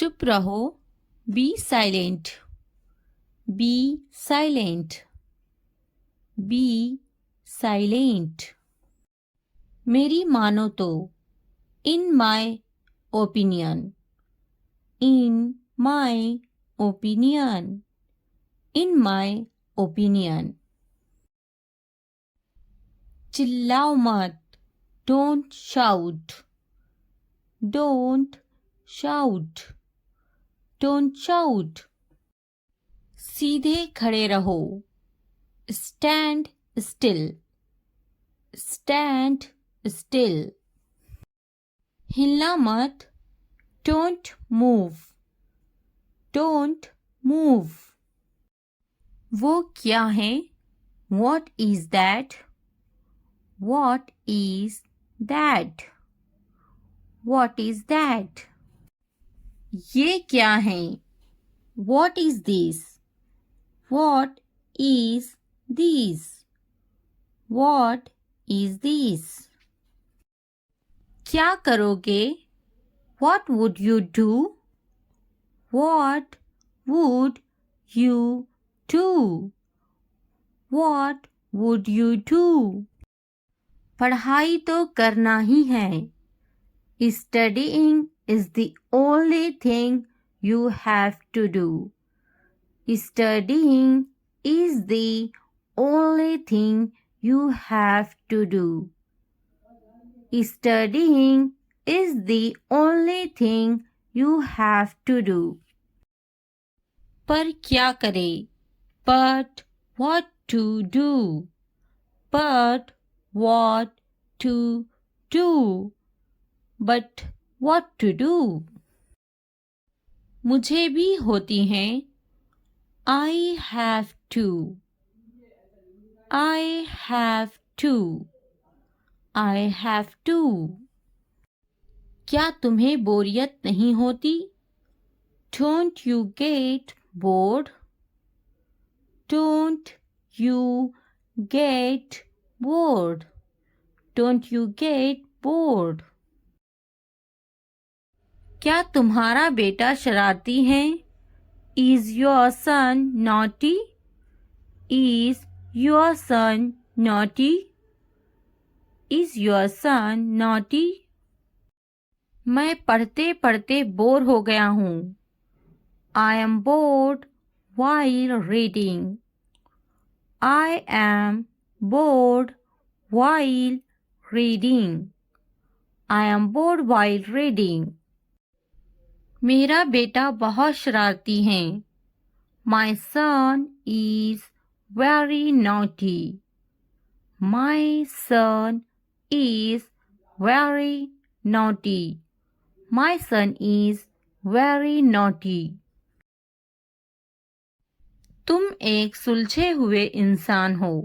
चुप रहो. Be silent. Be silent. Be silent. मेरी मानो तो. In my opinion. In my opinion. In my opinion. चिल्लाओ मत. Don't shout. Don't shout. Don't shout. सीधे खड़े रहो. Stand still. Stand still. हिलना मत. Don't move. Don't move. वो क्या है? What is that? What is that? What is that? ये क्या है? What is this? What is this? What is this? क्या करोगे? What would you do? What would you do? What would you do? पढ़ाई तो करना ही है. Studying is the only thing you have to do. Studying is the only thing you have to do. Studying is the only thing you have to do. पर क्या करें? But what to do? But what to do? But what to do? मुझे भी होती हैं. I have to. I have to. I have to. क्या तुम्हें बोरियत नहीं होती? Don't you get bored? Don't you get bored? Don't you get bored? क्या तुम्हारा बेटा शरारती है? Is your son naughty? Is your son naughty? Is your son naughty? मैं पढ़ते पढ़ते बोर हो गया हूँ. I am bored while reading. I am bored while reading. I am bored while reading. मेरा बेटा बहुत शरारती है. My son is very naughty. My son is very naughty. My son is very naughty. तुम एक सुलझे हुए इंसान हो.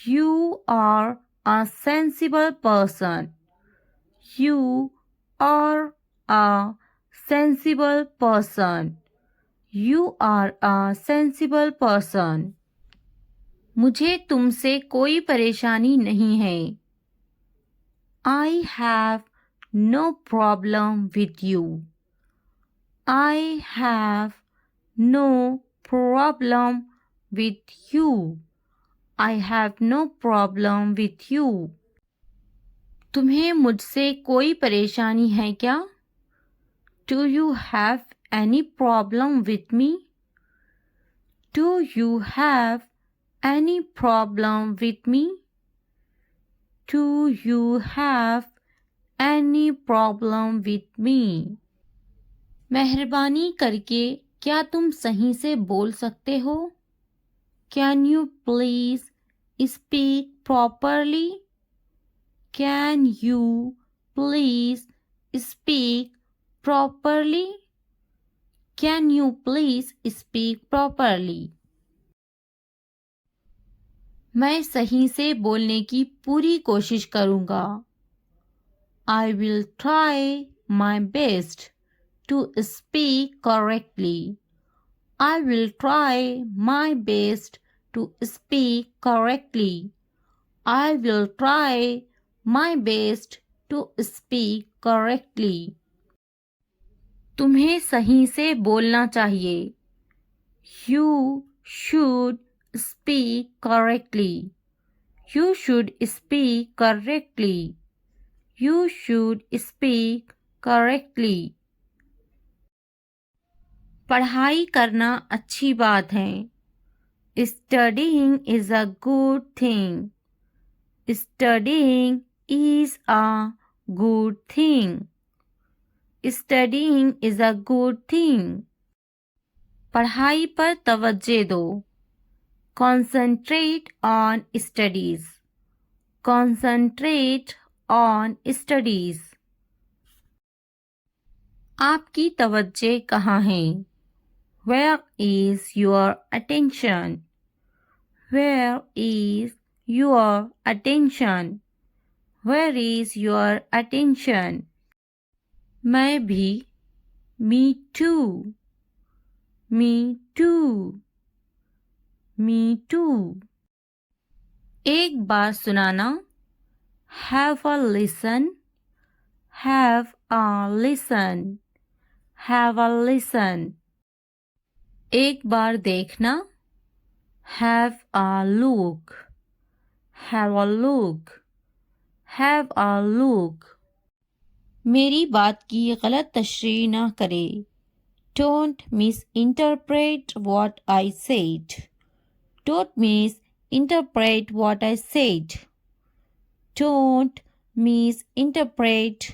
You are a sensible person. You are a sensible person. You are a sensible person. मुझे तुमसे कोई परेशानी नहीं है. I have no problem with you. I have no problem with you. I have no problem with you. तुम्हें मुझसे कोई परेशानी है क्या? Do you have any problem with me? Do you have any problem with me? Do you have any problem with me? मेहरबानी करके क्या तुम सही से बोल सकते हो? Can you please speak properly? Can you please speak properly? Can you please speak properly? मैं सही से बोलने की पूरी कोशिश करूँगा. I will try my best to speak correctly. I will try my best to speak correctly. I will try my best to speak correctly. तुम्हें सही से बोलना चाहिए. You should speak correctly. You should speak correctly. You should speak correctly. पढ़ाई करना अच्छी बात है. Studying is a good thing. Studying is a good thing. Studying is a good thing. पढ़ाई पर तवज्जो दो. Concentrate on studies. Concentrate on studies. आपकी तवज्जो कहाँ है? Where is your attention? Where is your attention? Where is your attention? मैं भी. Me too. Me too. Me too. एक बार सुनाना. Have a listen. Have a listen. Have a listen. एक बार देखना. Have a look. Have a look. Have a look. मेरी बात की गलत तशरीह ना करे. Don't misinterpret what I said. Don't misinterpret what I said. Don't misinterpret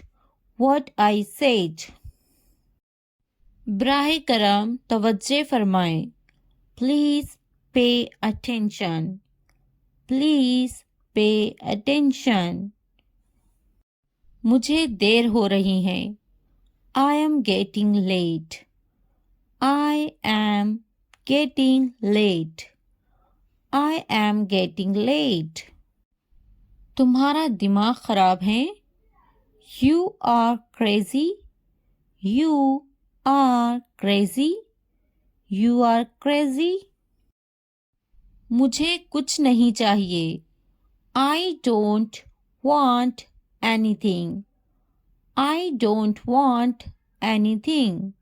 what I said. बराह करम तवज्जो फरमाएं. Please pay attention. Please pay attention. मुझे देर हो रही है. I am getting late. I am getting late. I am getting late. तुम्हारा दिमाग खराब है. You are crazy. You are crazy. You are crazy. मुझे कुछ नहीं चाहिए. I don't want anything. I don't want anything.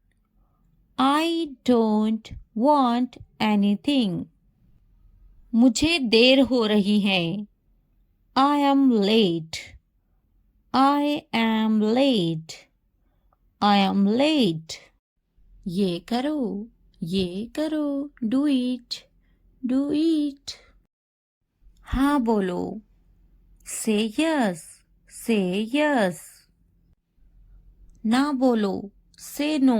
I don't want anything. मुझे देर हो रही है. I am late. I am late. I am late. ये करो. ये करो. Do it. Do it. हाँ बोलो. Say yes. Say yes. ना बोलो. Say no.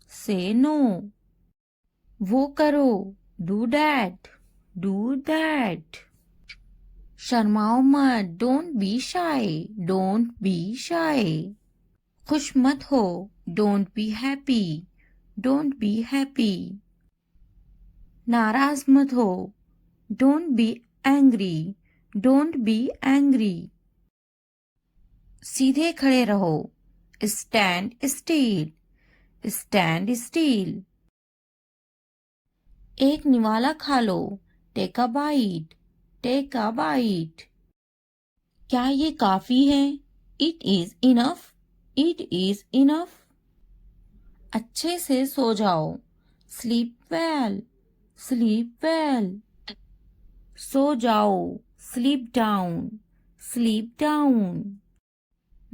Say no. वो करो. Do that. Do that. शर्माओ मत. Don't be shy. Don't be shy. खुश मत हो. Don't be happy. Don't be happy. नाराज मत हो. Don't be angry. Don't be angry. सीधे खड़े रहो. Stand still. Stand still. एक निवाला खा लो. Take a bite. Take a bite. क्या ये काफी है? It is enough. It is enough. अच्छे से सो जाओ. Sleep well. Sleep well. सो जाओ. Sleep down. Sleep down.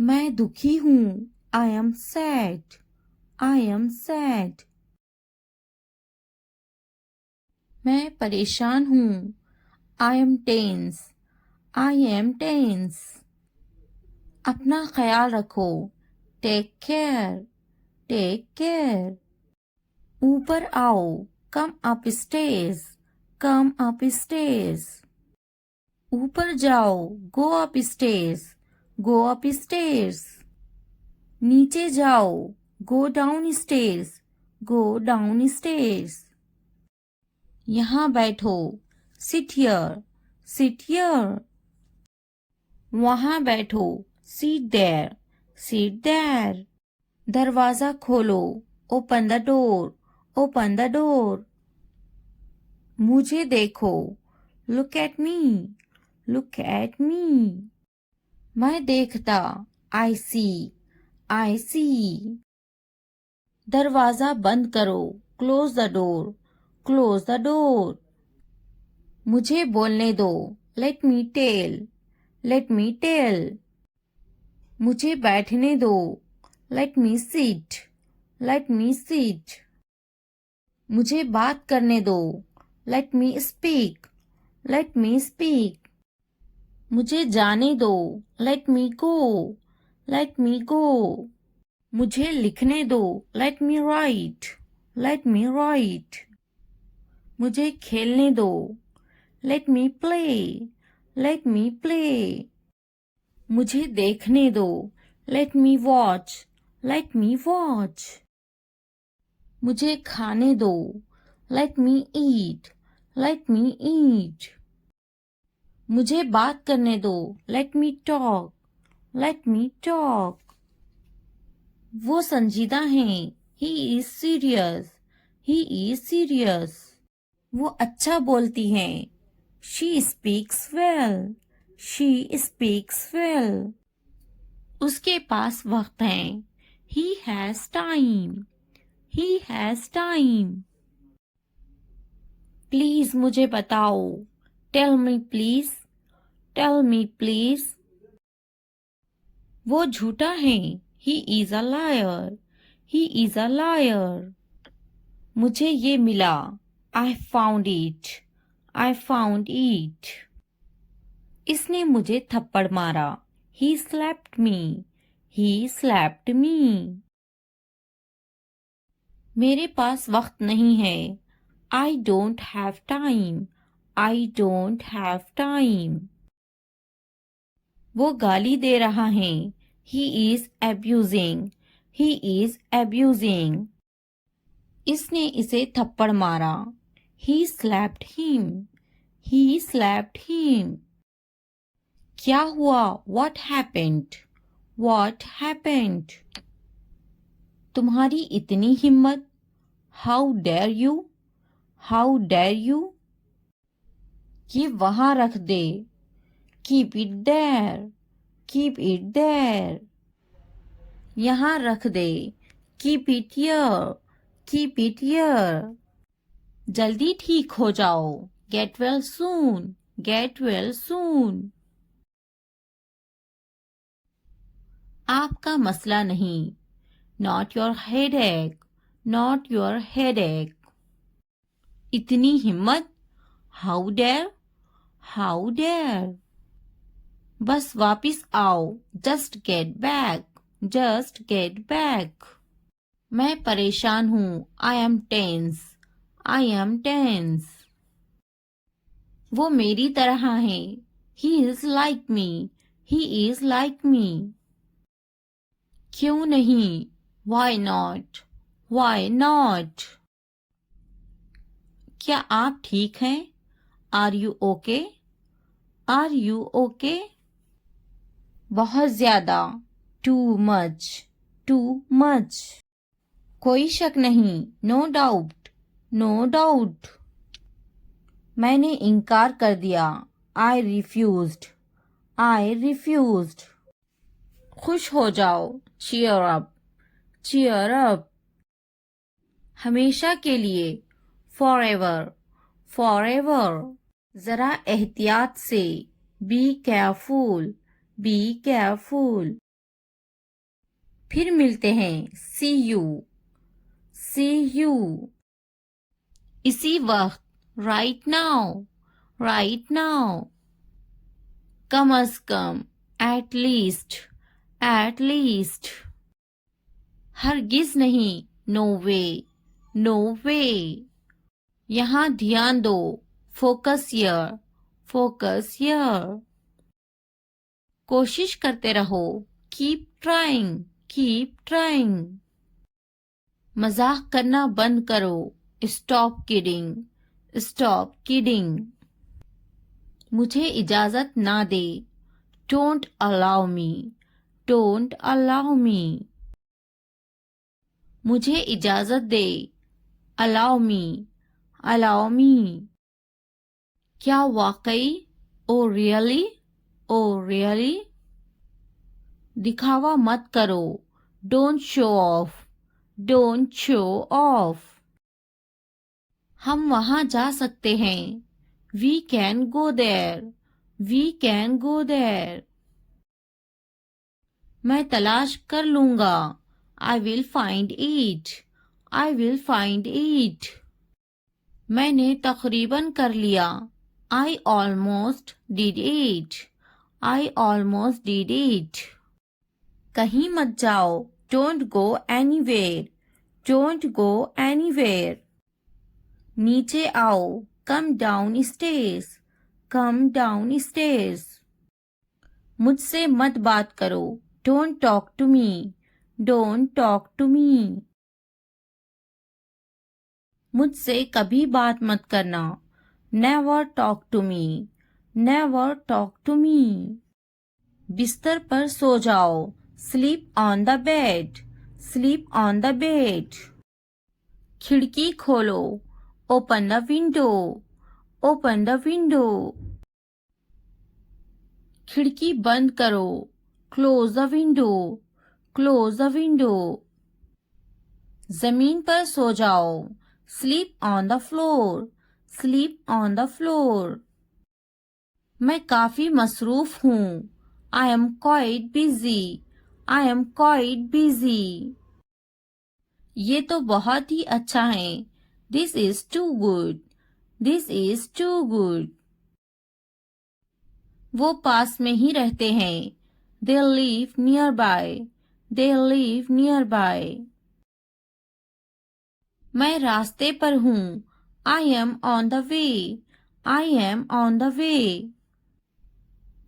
मैं दुखी हूँ. I am sad. I am sad. मैं परेशान हूँ. I am tense. I am tense. अपना ख्याल रखो. Take care. Take care. ऊपर आओ. Come upstairs. Come upstairs. ऊपर जाओ. Go upstairs. Go upstairs. नीचे जाओ. Go downstairs. Go downstairs. यहाँ बैठो. Sit here. Sit here. वहाँ बैठो. Sit there. Sit there. दरवाजा खोलो. Open the door. Open the door. मुझे देखो. Look at me. Look at me. मैं देखता. I see. I see. दरवाजा बंद करो, close the door, close the door. मुझे बोलने दो, let me tell, let me tell. मुझे बैठने दो, let me sit, let me sit. मुझे बात करने दो, let me speak, let me speak. मुझे जाने दो, लेट मी गो, लेट मी गो। मुझे लिखने दो, लेट मी राइट, लेट मी राइट। मुझे खेलने दो, लेट मी प्ले, लेट मी प्ले। मुझे देखने दो, लेट मी वॉच, लेट मी वॉच। मुझे खाने दो, लेट मी ईट, लेट मी ईट। मुझे बात करने दो, let me talk, let me talk. वो संजीदा हैं, he is serious, he is serious. वो अच्छा बोलती हैं, she speaks well, she speaks well. उसके पास वक्त है, he has time, he has time. Please मुझे बताओ, tell me please, tell me please. वो झूठा है, he is a liar, he is a liar. मुझे ये मिला, I found it, I found it. इसने मुझे थप्पड़ मारा, he slapped me, he slapped मी। मेरे पास वक्त नहीं है, I don't have time, I don't have time. वो गाली दे रहा है, he is abusing, he is abusing. इसने इसे थप्पड़ मारा, he slapped him, he slapped him. क्या हुआ, व्हाट हैपेंड, व्हाट हैपेंड। तुम्हारी इतनी हिम्मत, how dare you, how dare you. ये वहां रख दे, keep it there, keep it there. यहाँ रख दे, keep it here, keep it here. जल्दी ठीक हो जाओ, get well soon, get well soon. आपका मसला नहीं, not your headache, not your headache. इतनी हिम्मत, हाउ डेयर, हाउ डेयर। बस वापिस आओ, just get back, just get back. मैं परेशान हूं, I am tense, I am tense. वो मेरी तरह है, he is like me, he is like me. क्यों नहीं, वाई नॉट, वाई नॉट। क्या आप ठीक हैं, are you okay, are you okay. बहुत ज्यादा, टू मच, टू मच। कोई शक नहीं, नो डाउट, नो डाउट। मैंने इनकार कर दिया, आई रिफ्यूज्ड, आई रिफ्यूज्ड। खुश हो जाओ, चीयर अप, चीयर अप। हमेशा के लिए, फॉर एवर, फॉर एवर। जरा एहतियात से, बी केयरफुल, बी केयरफुल। फिर मिलते हैं, सी यू, सी यू। इसी वक्त, राइट नाउ, राइट नाउ। कम अज कम, एट लीस्ट, एट लीस्ट। हरगिज नहीं, नो वे, नो वे। यहाँ ध्यान दो, फोकस हियर, फोकस हियर। कोशिश करते रहो, कीप ट्राइंग, कीप ट्राइंग। मजाक करना बंद करो, स्टॉप किडिंग, स्टॉप किडिंग। मुझे इजाजत ना दे, don't allow me, don't allow me. मुझे इजाजत दे, अलाउ मी, अलाउ मी। क्या वाकई, ओ रियली, ओ रियली। दिखावा मत करो, don't show off, Don't show off. हम वहाँ जा सकते हैं. We can go there. We can go there. मैं तलाश कर लूँगा. I will find it. I will find it. मैंने तकरीबन कर लिया. I almost did it. I almost did it. कहीं मत जाओ. Don't go anywhere. Don't go anywhere. नीचे आओ. Come downstairs. Come downstairs. मुझसे मत बात करो. Don't talk to me. Don't talk to me. मुझसे कभी बात मत करना. Never talk to me. Never talk to me. बिस्तर पर सो जाओ. Sleep on the bed. Sleep on the bed. खिड़की खोलो. Open the window. Open the window. खिड़की बंद करो. Close the window. Close the window. जमीन पर सो जाओ. Sleep on the floor. Sleep on the floor. मैं काफी मसरूफ हूँ. I am quite busy. I am quite busy. ये तो बहुत ही अच्छा है. This is too good. This is too good. वो पास में ही रहते हैं. They live nearby. They live nearby. मैं रास्ते पर हूँ. I am on the way. I am on the way.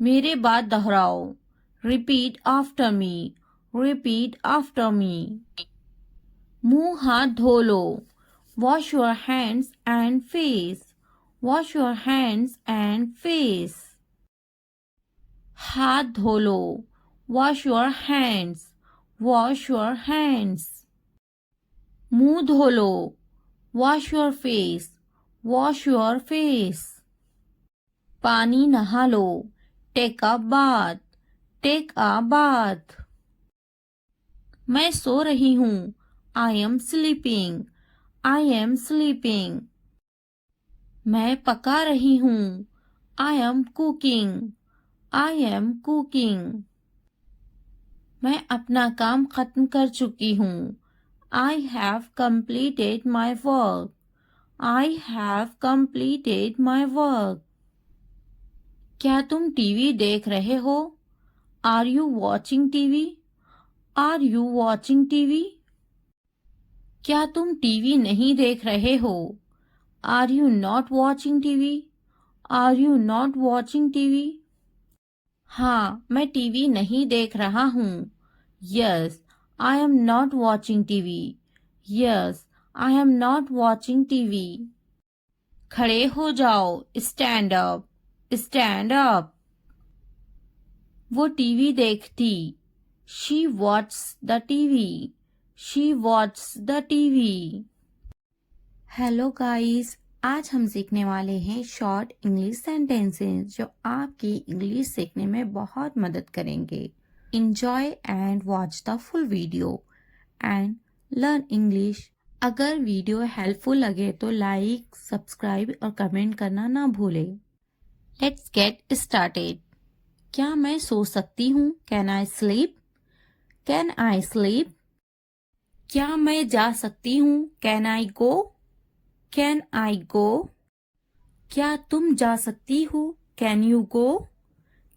मेरे बाद दोहराओ. Repeat after me. Repeat after me. मुंह हाथ धो लो. Wash your hands and face. Wash your hands and face. हाथ धो लो. Wash your hands. Wash your hands. मुंह धो लो. Wash your face. Wash your face. पानी नहा लो. Take a bath. Take a bath. मैं सो रही हूँ. I am sleeping. I am sleeping. मैं पका रही हूँ. I am cooking. I am cooking. मैं अपना काम खत्म कर चुकी हूँ. I have completed my work. I have completed my work. क्या तुम टीवी देख रहे हो? Are you watching TV? Are you watching TV? क्या तुम टीवी नहीं देख रहे हो? Are you not watching TV? Are you not watching TV? हाँ, मैं टीवी नहीं देख रहा हूँ. Yes, I am not watching TV. Yes, I am not watching TV. खड़े हो जाओ. Stand up. Stand up. वो टीवी देखती. She watches the TV. She watches the TV. Hello guys, आज हम सीखने वाले हैं शॉर्ट इंग्लिश सेंटेंसेस जो आपकी इंग्लिश सीखने में बहुत मदद करेंगे. Enjoy and watch the full video and learn English. अगर वीडियो हेल्पफुल लगे तो लाइक, सब्सक्राइब और कमेंट करना ना भूलें. Let's get started. क्या मैं सो सकती हूँ? Can I sleep? Can I sleep? क्या मैं जा सकती हूँ? Can I go? Can I go? क्या तुम जा सकती हो? Can you go?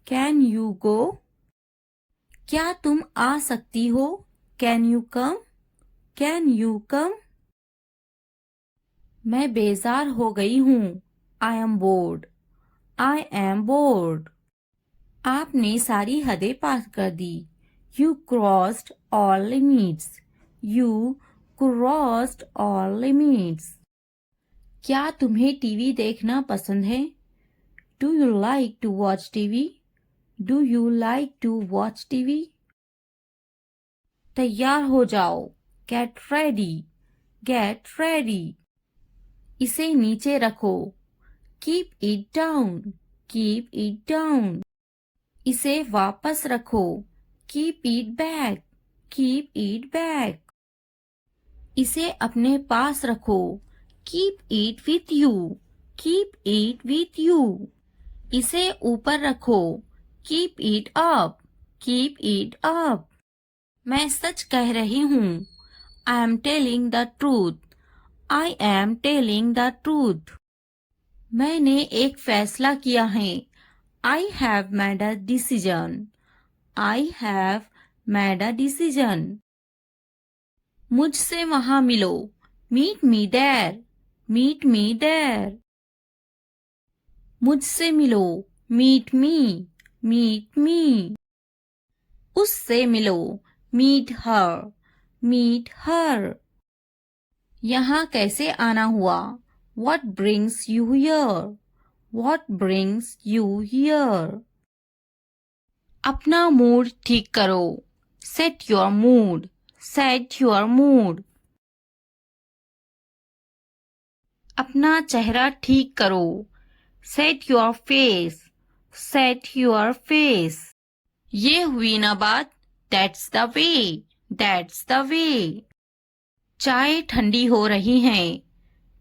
Can you go? क्या तुम आ सकती हो? Can you come? Can you come? मैं बेजार हो गई हूँ. I am bored. I am bored. आपने सारी हदें पार कर दी. You crossed all limits. You crossed all limits. क्या तुम्हें टीवी देखना पसंद है? Do you like to watch TV? Do you like to watch TV? तैयार हो जाओ. Get ready. Get ready. इसे नीचे रखो. Keep it down. Keep it down. इसे वापस रखो. Keep it back. Keep it back. इसे अपने पास रखो, keep it with you, keep it with you. इसे ऊपर रखो, keep it up, keep it up. मैं सच कह रही हूँ, I am telling the truth, I am telling the truth. मैंने एक फैसला किया है, I have made a decision, I have made a decision. मुझसे वहां मिलो, meet me there, meet me there. मुझसे मिलो, मीट मी, मीट मी। उससे मिलो, मीट हर, मीट हर। यहाँ कैसे आना हुआ, what brings you here, what brings you here। अपना मूड ठीक करो, set your mood, set your mood। अपना चेहरा ठीक करो, set your face, set your face। ये हुई ना बात, that's the way, that's the way। चाय ठंडी हो रही है,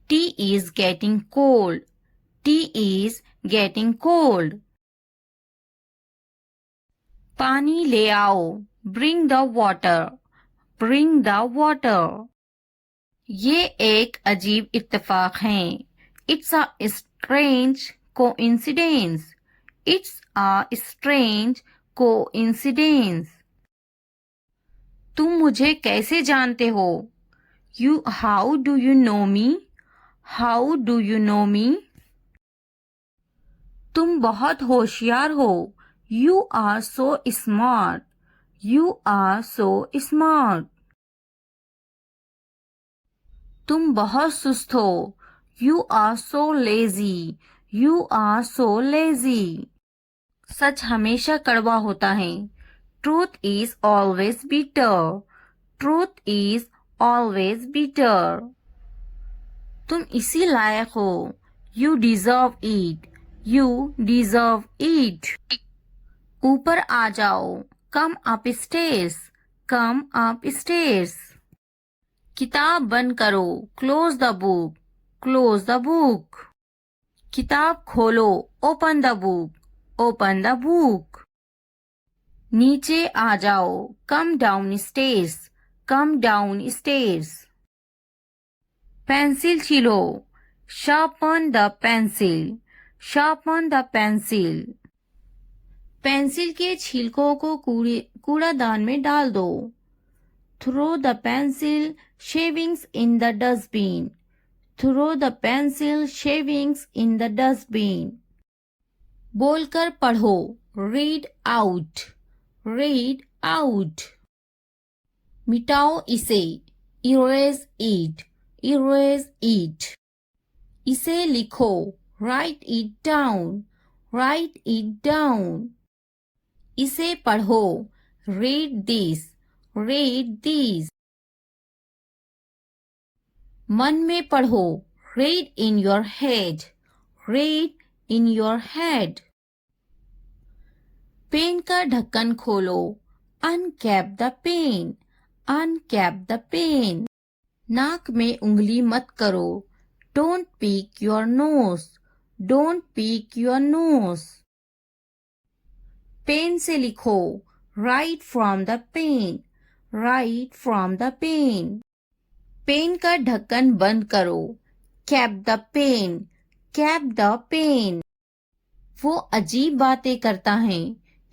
tea is getting cold, tea is getting cold। पानी ले आओ, bring the water, bring the water। ये एक अजीब इत्तेफाक है, it's a strange coincidence, it's a strange coincidence। तुम मुझे कैसे जानते हो, how do you know me, how do you know me। तुम बहुत होशियार हो, you are so smart, you are so smart। तुम बहुत सुस्त हो, you are so lazy, you are so lazy। सच हमेशा कड़वा होता है, truth is always bitter, truth is always bitter। तुम इसी लायक हो, you deserve it, you deserve it। ऊपर आ जाओ, come upstairs, come upstairs। किताब बंद करो, close the book, close the book। किताब खोलो, open the book, open the book। नीचे आ जाओ, come downstairs, come downstairs। Pencil छीलो, sharpen the pencil, sharpen the pencil। Pencil के छिलकों को कूड़ादान में डाल दो, throw the pencil shavings in the dustbin, throw the pencil shavings in the dustbin। बोलकर पढ़ो, read out, read out। मिटाओ इसे, erase it, erase it। इसे लिखो, write it down, write it down। इसे पढ़ो, read this, read this। मन में पढ़ो, read in your head, read in your head। Pen का ढक्कन खोलो, uncap the pen, uncap the pen। नाक में उंगली मत करो, don't pick your nose, don't pick your nose। Pen से लिखो, write from the pen, write from the pen। Pen का ढक्कन बंद करो, cap the pen, cap the pen। वो अजीब बातें करता है,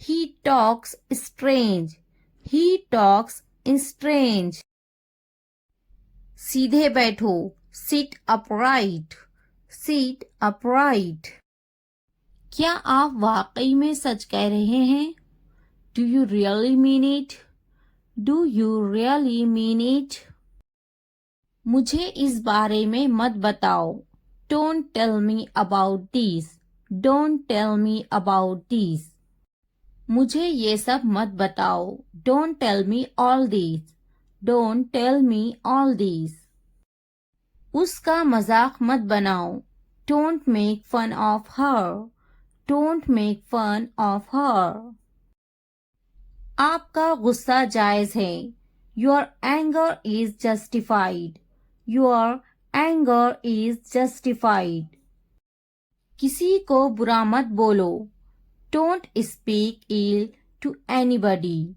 he talks strange, he talks strange। सीधे बैठो, sit upright, sit upright। क्या आप वाकई में सच कह रहे हैं, do you really mean it, do you really mean it। मुझे इस बारे में मत बताओ, don't tell me about this, don't tell me about this। मुझे ये सब मत बताओ, don't tell me all this, don't tell me all this। उसका मजाक मत बनाओ, don't make fun of her, don't make fun of her। आपका गुस्सा जायज है, Your anger is justified. Your anger is justified. किसी को बुरा मत बोलो. Don't speak ill to anybody.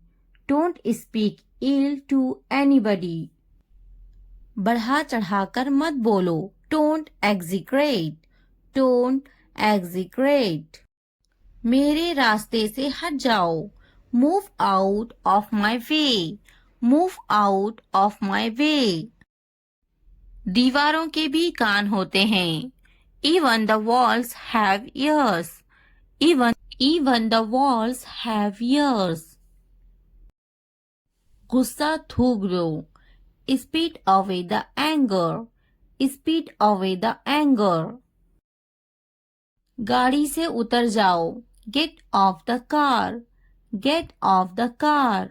Don't speak ill to anybody. बढ़ा चढ़ाकर मत बोलो. Don't exaggerate. Don't exaggerate. मेरे रास्ते से हट जाओ. Move out of my way. Move out of my way. दीवारों के भी कान होते हैं. Even the walls have ears. Even the walls have ears. गुस्सा थूक दो. Spit away the anger. Spit away the anger. गाड़ी से उतर जाओ. Get off the car. Get off the car.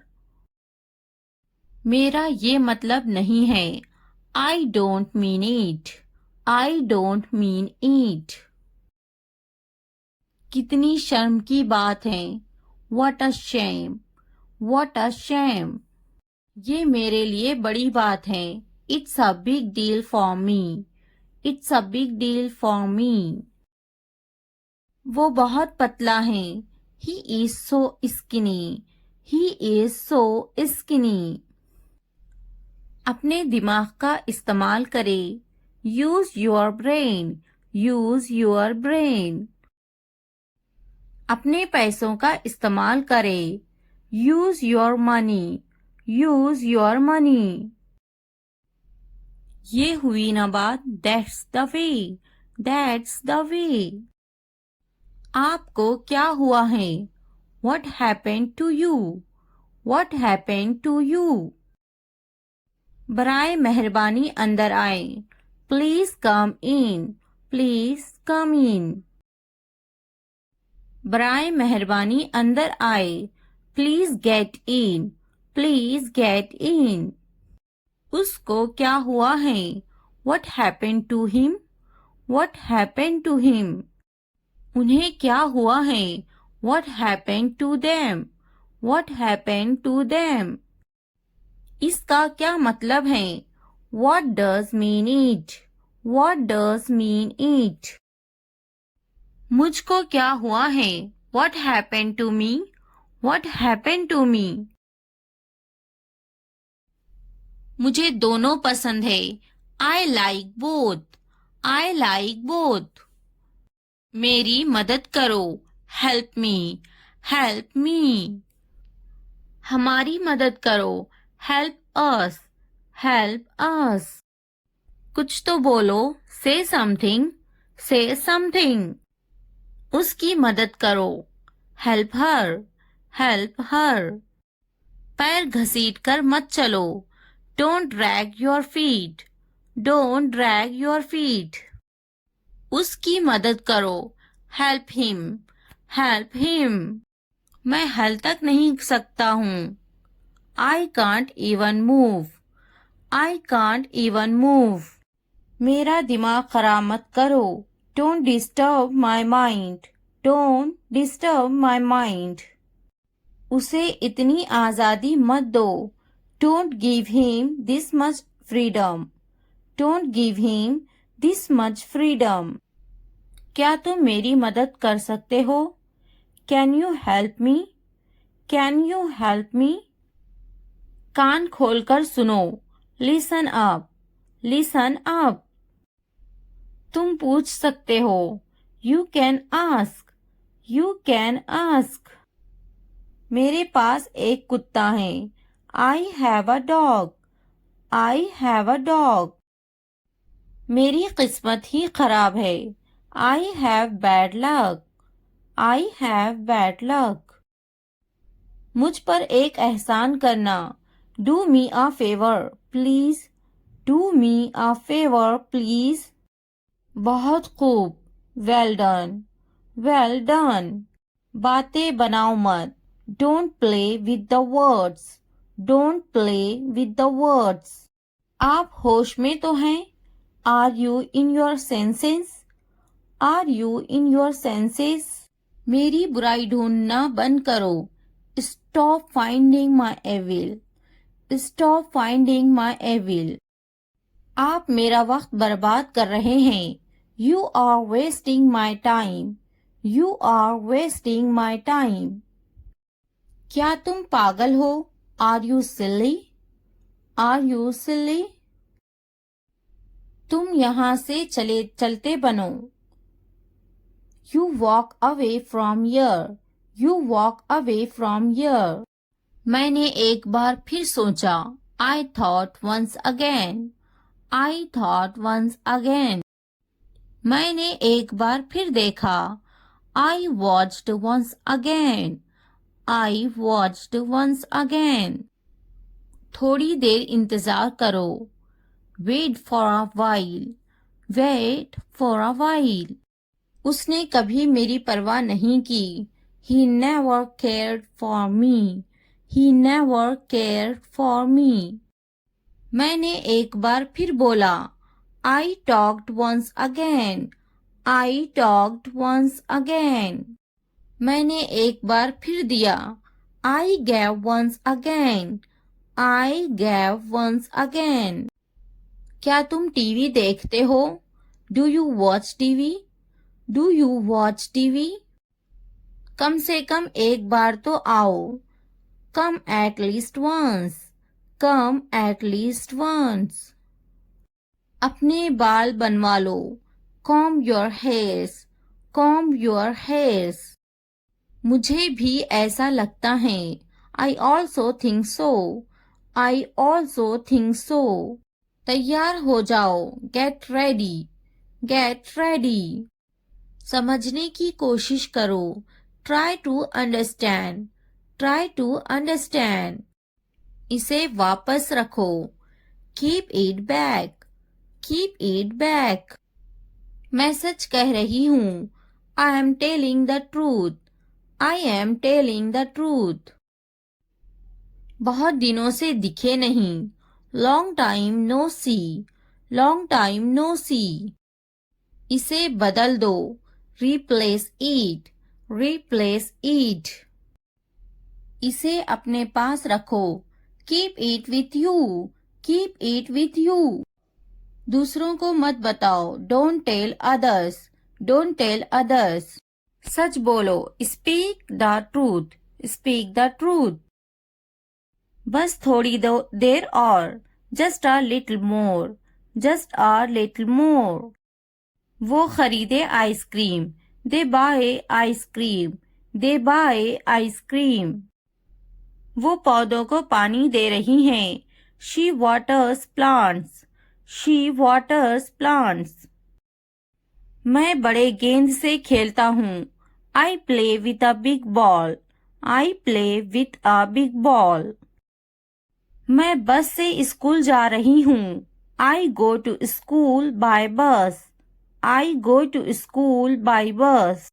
मेरा ये मतलब नहीं है. I don't mean it. I don't mean it. कितनी शर्म की बात है. What a shame. What a shame. ये मेरे लिए बड़ी बात है. It's a big deal for me. It's a big deal for me. वो बहुत पतला है. He is so skinny. He is so skinny. अपने दिमाग का इस्तेमाल करें. Use your brain. Use your brain. अपने पैसों का इस्तेमाल करें. Use your money. Use your money. ये हुई ना बात. That's the way. That's the way. आपको क्या हुआ है? What happened to you? What happened to you? बराए मेहरबानी अंदर आए. Please come in. Please come in. बराए मेहरबानी अंदर आए. Please get in. Please get in. उसको क्या हुआ है? What happened to him? What happened to him? उन्हें क्या हुआ है? What happened to them? What happened to them? इसका क्या मतलब है? What does mean it? What does mean it? मुझको क्या हुआ है? What happened to me? What happened to me? मुझे दोनों पसंद है. I like both. I like both. मेरी मदद करो. Help me. Help me. हमारी मदद करो. Help us. Help us. कुछ तो बोलो. Say something. Say something. उसकी मदद करो. Help her. Help her. पैर घसीट कर मत चलो. Don't drag your feet. Don't drag your feet. उसकी मदद करो. Help him. Help him. मैं हल तक नहीं सकता हूँ. I can't even move. I can't even move. मेरा दिमाग खराब मत करो. Don't disturb my mind. Don't disturb my mind. उसे इतनी आज़ादी मत दो. Don't give him this much freedom. Don't give him this much freedom. क्या तुम मेरी मदद कर सकते हो? Can you help me? Can you help me? कान खोलकर सुनो. Listen up. Listen up. तुम पूछ सकते हो. You can ask. You can ask. मेरे पास एक कुत्ता है. I have a dog. I have a dog. मेरी किस्मत ही खराब है. I have bad luck. I have bad luck. मुझ पर एक एहसान करना. Do me a favor, please. Do me a favor, please. बहुत खूब. Well done. Well done. बातें बनाओ मत. Don't play with the words. Don't play with the words. आप होश में तो हैं? Are you in your senses? Are you in your senses? मेरी बुराई ढूंढना बंद करो. Stop finding my evil. Stop finding my evil. आप मेरा वक्त बर्बाद कर रहे हैं. You are wasting my time. You are wasting my time. क्या तुम पागल हो? Are you silly? Are you silly? तुम यहाँ से चलते बनो. You walk away from here. You walk away from here. मैंने एक बार फिर सोचा. I thought once again. I thought once again. मैंने एक बार फिर देखा. I watched once again. I watched once again. थोड़ी देर इंतजार करो. Wait for a while. Wait for a while. उसने कभी मेरी परवाह नहीं की. He never cared for me. He never cared for me. मैंने एक बार फिर बोला. I talked once again. I talked once again. मैंने एक बार फिर दिया. I gave once again. I gave once again. क्या तुम टीवी देखते हो? Do you watch TV? Do you watch TV? कम से कम एक बार तो आओ. Come at least once. Come at least once. अपने बाल बनवा लो. Comb your hairs. Comb your hairs. मुझे भी ऐसा लगता है. I also think so. I also think so. तैयार हो जाओ. Get ready. Get ready. समझने की कोशिश करो. Try to understand. Try to understand. इसे वापस रखो. Keep it back. Keep it back. मैं सच कह रही हूँ. I am telling the truth. I am telling the truth. बहुत दिनों से दिखे नहीं. Long time no see. Long time no see. इसे बदल दो. Replace it. Replace it. इसे अपने पास रखो. Keep it with you. Keep it with you. दूसरों को मत बताओ. Don't tell others. Don't tell others. सच बोलो. Speak the truth. Speak the truth. बस थोड़ी देर और. Just a little more. Just a little more. वो खरीदे ice cream. They buy ice cream. They buy ice cream. वो पौधों को पानी दे रही हैं. She waters plants. She waters plants. मैं बड़े गेंद से खेलता हूँ. I play with a big ball. I play with a big ball. मैं बस से स्कूल जा रही हूँ. I go to school by bus. I go to school by bus.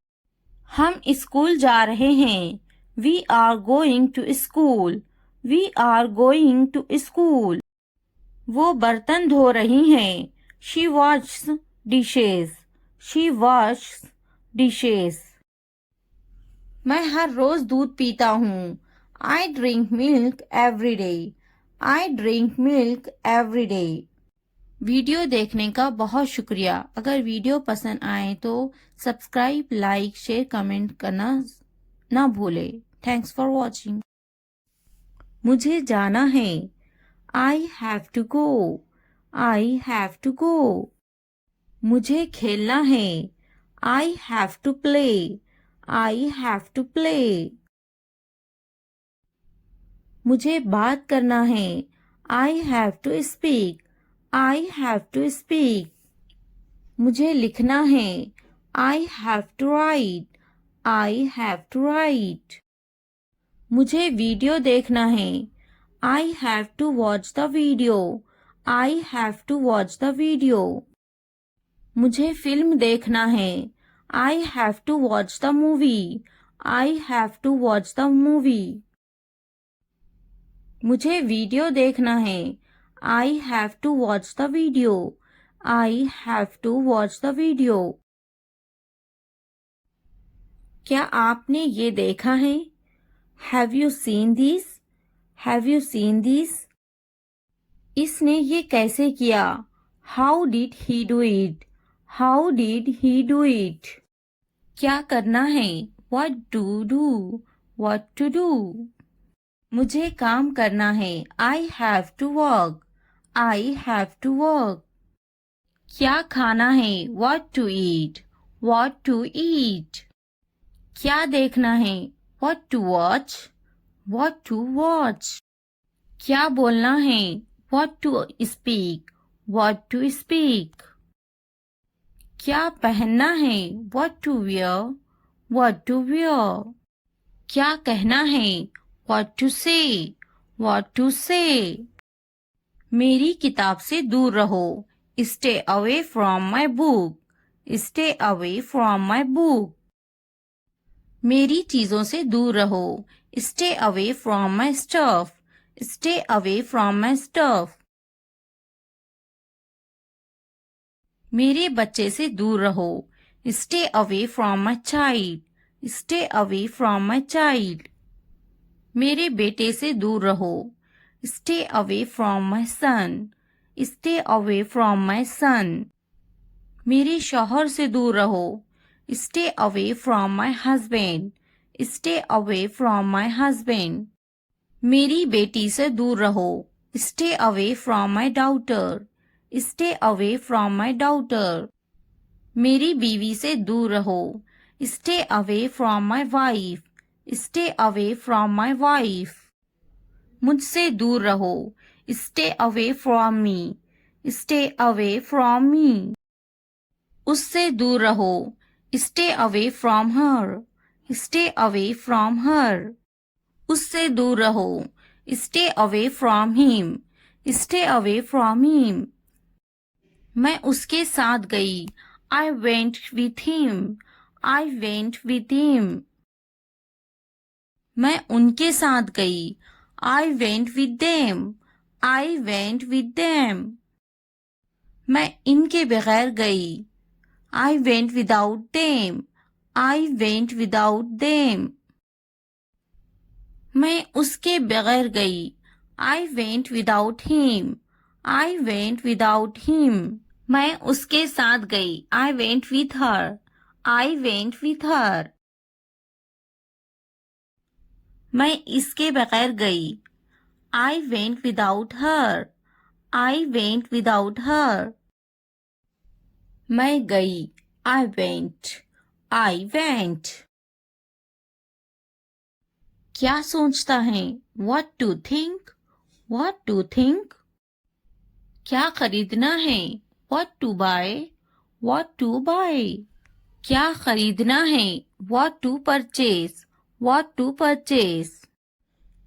हम स्कूल जा रहे हैं. We are going to school. We are going to school. वो बर्तन धो रही हैं. She washes dishes. She washes dishes. मैं हर रोज दूध पीता हूँ. I drink milk every day. I drink milk every day. Video देखने का बहुत शुक्रिया. अगर वीडियो पसंद आए तो सब्सक्राइब, लाइक, शेयर, कमेंट करना ना भूलें. Thanks for watching. मुझे जाना है. I have to go. I have to go. मुझे खेलना है. I have to play. I have to play. मुझे बात करना है. I have to speak. I have to speak. मुझे लिखना है. I have to write. I have to write. मुझे वीडियो देखना है. I have to watch the video. I have to watch the video. मुझे फिल्म देखना है. I have to watch the movie. I have to watch the movie. मुझे video देखना है. I have to watch the video. I have to watch the video. क्या आपने ये देखा है? Have you seen this? Have you seen this? इसने ये कैसे किया? How did he do it? How did he do it? क्या करना है? What to do? What to do? मुझे काम करना है। I have to work. I have to work. क्या खाना है? What to eat? What to eat? क्या देखना है? What to watch? What to watch? क्या बोलना है? What to speak? What to speak? क्या पहनना है? What to wear? What to wear? क्या कहना है? What to say? What to say? मेरी किताब से दूर रहो। Stay away from my book. Stay away from my book. मेरी चीजों से दूर रहो। Stay away from my stuff. Stay away from my stuff. मेरे बच्चे से दूर रहो। Stay away from my child. Stay away from my child. मेरे बेटे से दूर रहो। Stay away from my son. Stay away from my सन। मेरे शौहर से दूर रहो। Stay away from my husband. Stay away from my husband. मेरी बेटी से दूर रहो। Stay away from my daughter. Stay away from my daughter. मेरी बीवी से दूर रहो। Stay away from my wife. Stay away from my wife. मुझसे दूर रहो। Stay away from me. Stay away from me. उससे दूर रहो। Stay away from her. Stay away from her. उससे दूर रहो। Stay away from him. Stay away from him. मैं उसके साथ गई। I went with him. I went with him. मैं उनके साथ गई। I went with them. I went with them. मैं इनके बगैर गई। I went without them. I went without them. मैं उसके बगैर गई। I went without him. I went without him. मैं उसके साथ गई। I went with her. I went with her. मैं इसके बगैर गई। I went without her. I went without her. मैं गई। I went. I went. क्या सोचता है? What to think? What to think? क्या खरीदना है? What to buy? What to buy? क्या खरीदना है? What to purchase? What to purchase?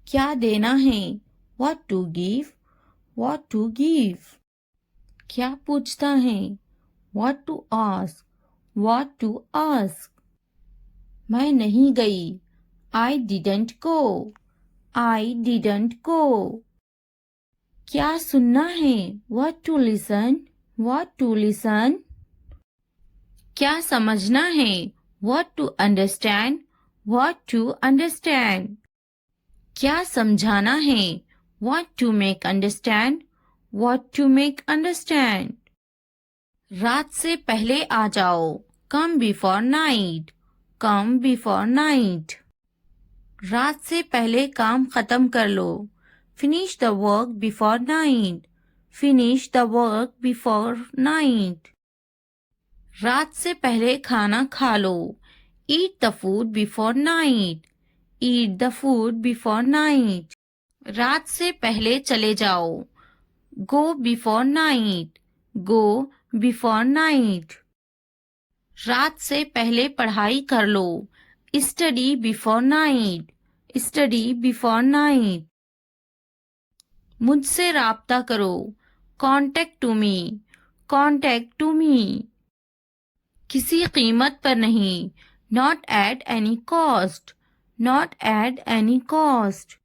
क्या देना है? What to give? What to give? क्या पूछता है? What to ask? What to ask? मैं नहीं गई। I didn't go. I didn't गो। क्या सुनना है? What to listen? What to listen? क्या समझना है? What to understand? What to understand? क्या समझाना है? What to make understand? What to make understand? रात से पहले आ जाओ। Come before night. Come before night. रात से पहले काम खत्म कर लो। Finish the work before night. Finish the work before night. रात से पहले खाना खा लो। Eat the food before night. Eat the food before night. रात से पहले चले जाओ। Go before night. Go before night. रात से पहले पढ़ाई कर लो। Study before night. Study before night. मुझसे राब्ता करो। Contact to me. Contact to me. किसी कीमत पर नहीं। Not at any cost. Not at any cost.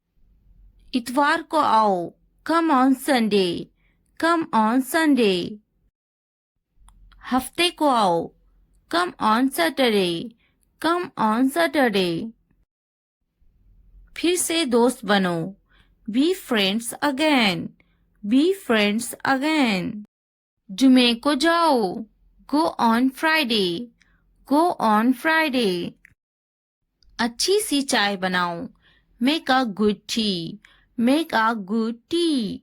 इतवार को आओ। Come on Sunday. Come on Sunday. हफ्ते को आओ। Come on Saturday. Come on Saturday. फिर से दोस्त बनो। B friends again. Be friends again. जुमे को जाओ, go on Friday, go on Friday. अच्छी सी चाय बनाओ, make a good tea, make a good tea.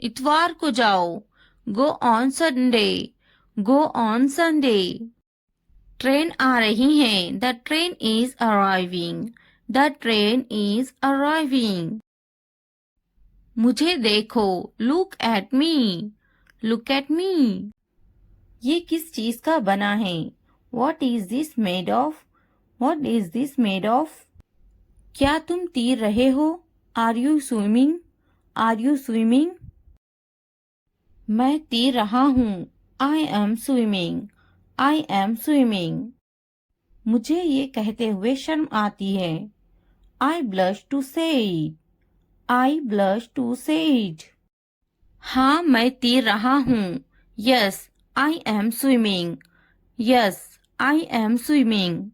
इतवार को जाओ, go on Sunday, go on Sunday. Train आ रही है, the train is arriving, the train is arriving. मुझे देखो, look at me, look at me. ये किस चीज का बना है? What is this made of, what is this made of. क्या तुम तैर रहे हो? Are you swimming, are you swimming. मैं तैर रहा हूँ, I am swimming, I am swimming. मुझे ये कहते हुए शर्म आती है, I blush to say it, I blush to say it. हाँ मैं तैर रहा हूँ, yes I am swimming, yes I am swimming.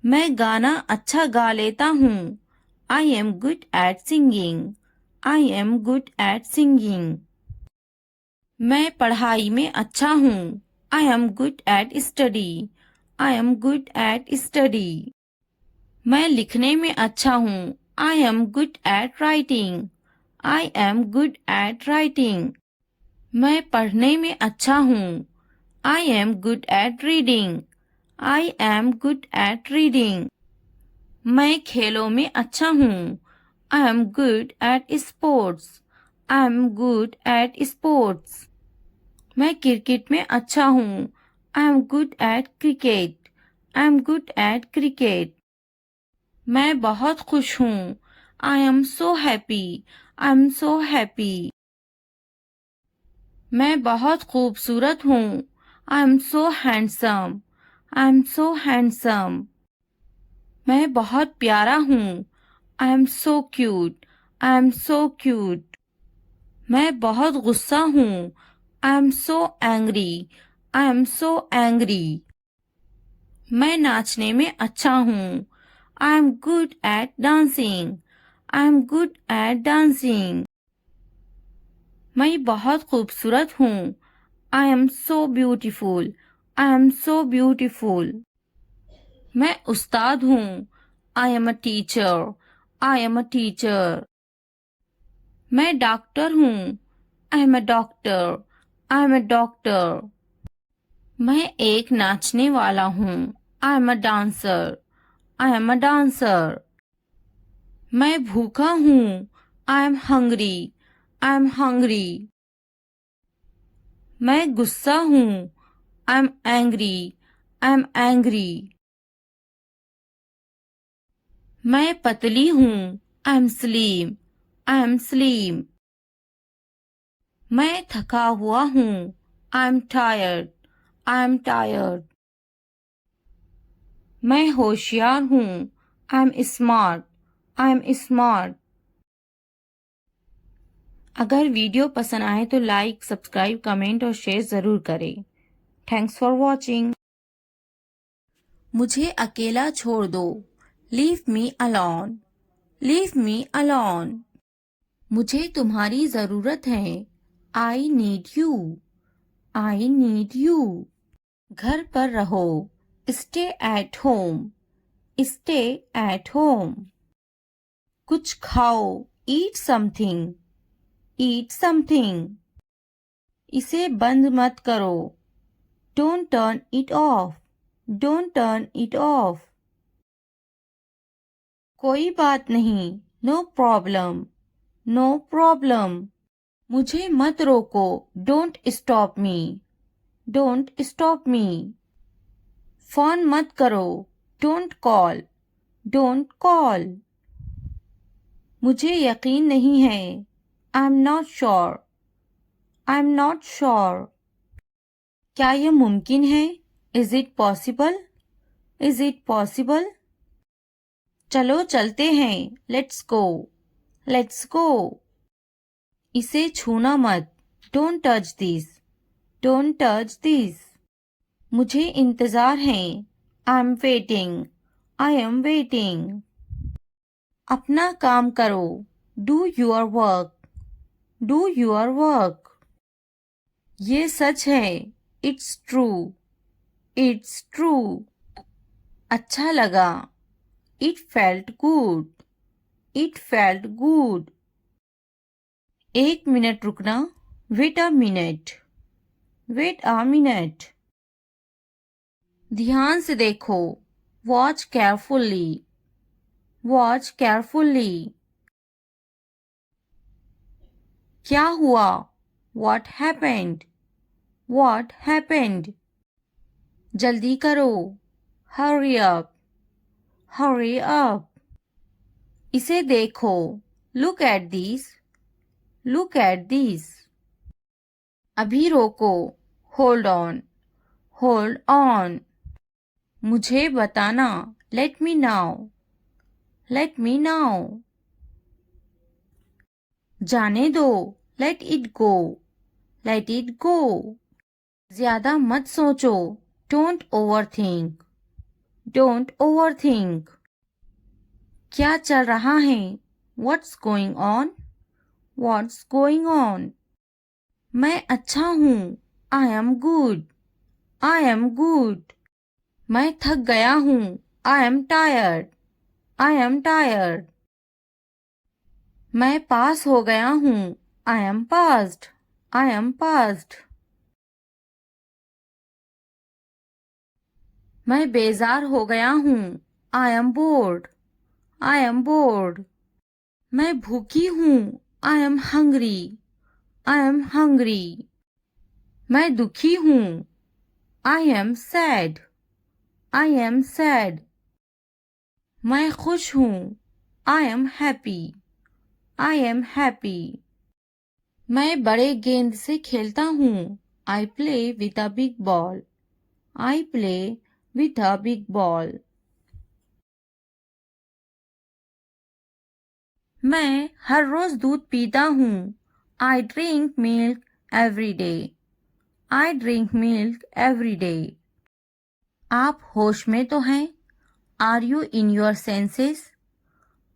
मैं गाना अच्छा गा लेता हूँ, I am good at singing, I am good at singing. मैं पढ़ाई में अच्छा हूँ, I am good eight study, I am good eight study. मैं लिखने में अच्छा हूँ, I am good at writing, I am good at writing. मैं पढ़ने में अच्छा हूँ, I am good eight reading, I am good eight reading. मैं खेलों में अच्छा हूँ, I am good eight sports, I am good eight sports. मैं क्रिकेट में अच्छा हूँ, I am good eight cricket, I am good eight cricket. मैं बहुत खुश हूँ, I am so happy, I am so happy. मैं बहुत खूबसूरत हूँ, I am so handsome, I am so handsome. मैं बहुत प्यारा हूँ, I am so cute, I am so cute. मैं बहुत गुस्सा हूँ, I am so angry, I am so angry. मैं नाचने में अच्छा हूँ, I am good at dancing, I am good at dancing. मैं बहुत खूबसूरत हूँ, I am so beautiful, I am so beautiful. मैं उस्ताद हूँ, I am a teacher, I am a teacher. मैं डॉक्टर हूँ, I am a doctor, I am a doctor. मैं एक नाचने वाला हूँ, I am a dancer, I am a dancer. मैं भूखा हूँ, I am hungry, I am hungry. मैं गुस्सा हूँ, I am angry, I am angry. मैं पतली हूँ, I M slim, I am slim. मैं थका हुआ हूँ, I am tired, I am tired. मैं होशियार हूँ, I am smart, I am smart. अगर वीडियो पसंद आए तो लाइक, सब्सक्राइब, कमेंट और शेयर ज़रूर करें। Thanks for watching. मुझे अकेला छोड़ दो, leave me alone, leave me alone. मुझे तुम्हारी ज़रूरत है, I need you, I need you. घर पर रहो, stay at home, stay at home. कुछ खाओ, ईट समथिंग, ईट समथिंग। इसे बंद मत करो, don't turn it of, don't turn it of. कोई बात नहीं, नो प्रॉब्लम, नो प्रॉब्लम। मुझे मत रोको, don't stop me, don't stop me. Phone मत करो, डोंट कॉल, डोंट कॉल। मुझे यकीन नहीं है, I am not sure, I am not sure. क्या यह मुमकिन है? Is it possible, is it possible. चलो चलते हैं, लेट्स गो, लेट्स गो। इसे छूना मत, don't touch this, don't touch this. मुझे इंतज़ार है, I am waiting, I am waiting. अपना काम करो, do your work, do your work. ये सच है। It's true. It's true. अच्छा लगा। It felt good. It felt good. एक मिनट रुकना। Wait a minute. Wait a minute. ध्यान से देखो। Watch carefully. Watch carefully. क्या हुआ? What happened? What happened? जल्दी करो। Hurry up. Hurry up. इसे देखो। Look at this. Look at this. अभी रोको। Hold on. Hold on. मुझे बताना। Let me know. Let me know. जाने दो। Let it go. Let it go. ज्यादा मत सोचो। Don't overthink. Don't overthink. क्या चल रहा है? What's going on? What's going on? मैं अच्छा हूँ। I am good. I am good. मैं थक गया हूँ। I am tired. I am tired. मैं पास हो गया हूँ। I am passed. I am passed. मैं बेजार हो गया हूँ। I am bored. I am bored. मैं भूखी हूँ। I am hungry. I am hungry. मैं दुखी हूँ। I am sad. I am sad. मैं खुश हूँ। I am happy. I am happy. मैं बड़े गेंद से खेलता हूँ। I play with a big ball. I play with a big ball. मैं हर रोज दूध पीता हूँ। I drink milk every day. I drink milk every day. आप होश में तो हैं? Are you in your senses?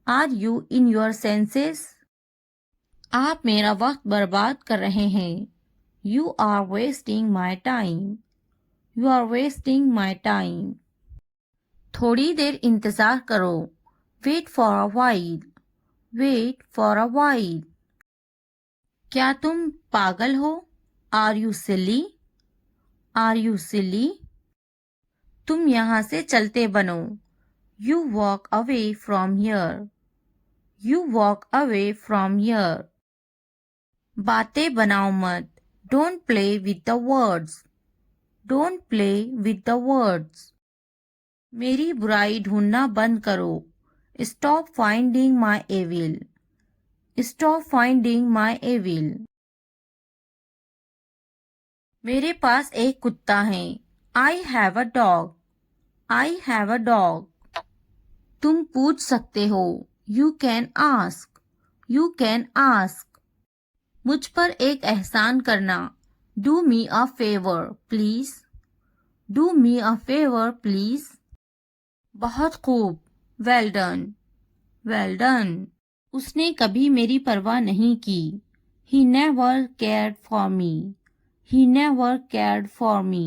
Are you in your senses? आप मेरा वक्त बर्बाद कर रहे हैं। You are wasting my time. You are wasting my time. थोड़ी देर इंतजार करो। Wait for a while. Wait for a while. क्या तुम पागल हो? Are you silly? Are you silly? तुम यहाँ से चलते बनो। You walk away from here. You walk away from here. बातें बनाओ मत। Don't play with the words. Don't play with the words. मेरी बुराई ढूंढना बंद करो। Stop finding my evil. Stop finding my evil. मेरे पास एक कुत्ता है। I have a dog. I have a dog. तुम पूछ सकते हो। You can ask. You can ask. मुझ पर एक एहसान करना। Do me a favor, please. Do me a favor, please. बहुत खूब। Well done. Well done. उसने कभी मेरी परवाह नहीं की। He never cared for me. He never cared for me.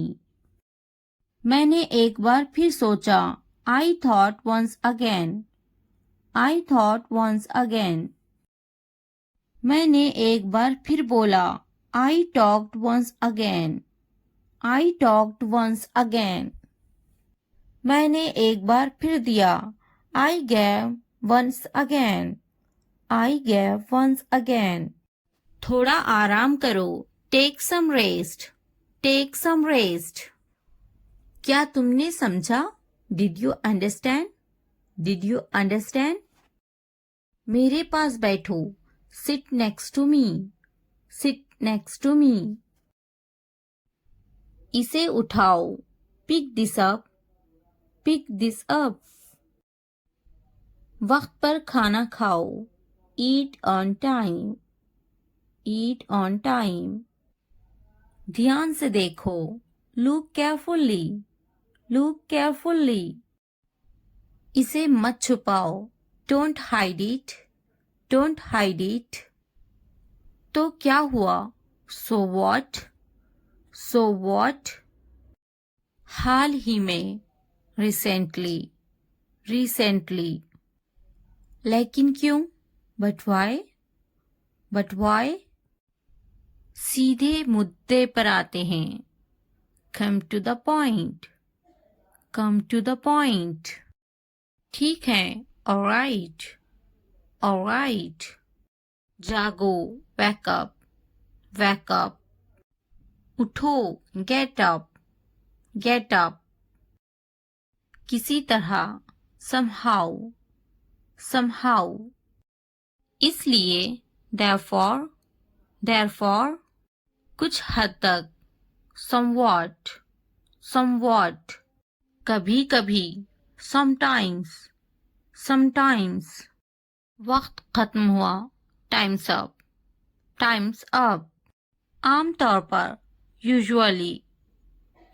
मैंने एक बार फिर सोचा। I thought once again. I thought once again. मैंने एक बार फिर बोला। I talked once again. I talked once again. मैंने एक बार फिर दिया। I gave once again. I gave once again. थोड़ा आराम करो। Take some rest. Take some rest. क्या तुमने समझा? Did you understand? Did you understand? मेरे पास बैठो। Sit next to me. Sit next to me. इसे उठाओ। Pick this up. Pick this up. वक्त पर खाना खाओ। Eat on time. Eat on time. ध्यान से देखो। Look carefully. Look carefully. इसे मत छुपाओ। Don't hide it. Don't hide it. तो क्या हुआ? So what? So what? हाल ही में, recently, recently. लेकिन क्यों? But why? But why? सीधे मुद्दे पर आते हैं. Come to the point. Come to the point. ठीक है. Alright. Alright. जागो. Wake up. Wake up. उठो. Get up. Get up. किसी तरह. Somehow. Somehow. इसलिए. Therefore. Therefore. कुछ हद तक. Somewhat. Somewhat. कभी कभी. Sometimes. Sometimes. वक्त खत्म हुआ. Time's up. Time's up. आमतौर पर. Usually.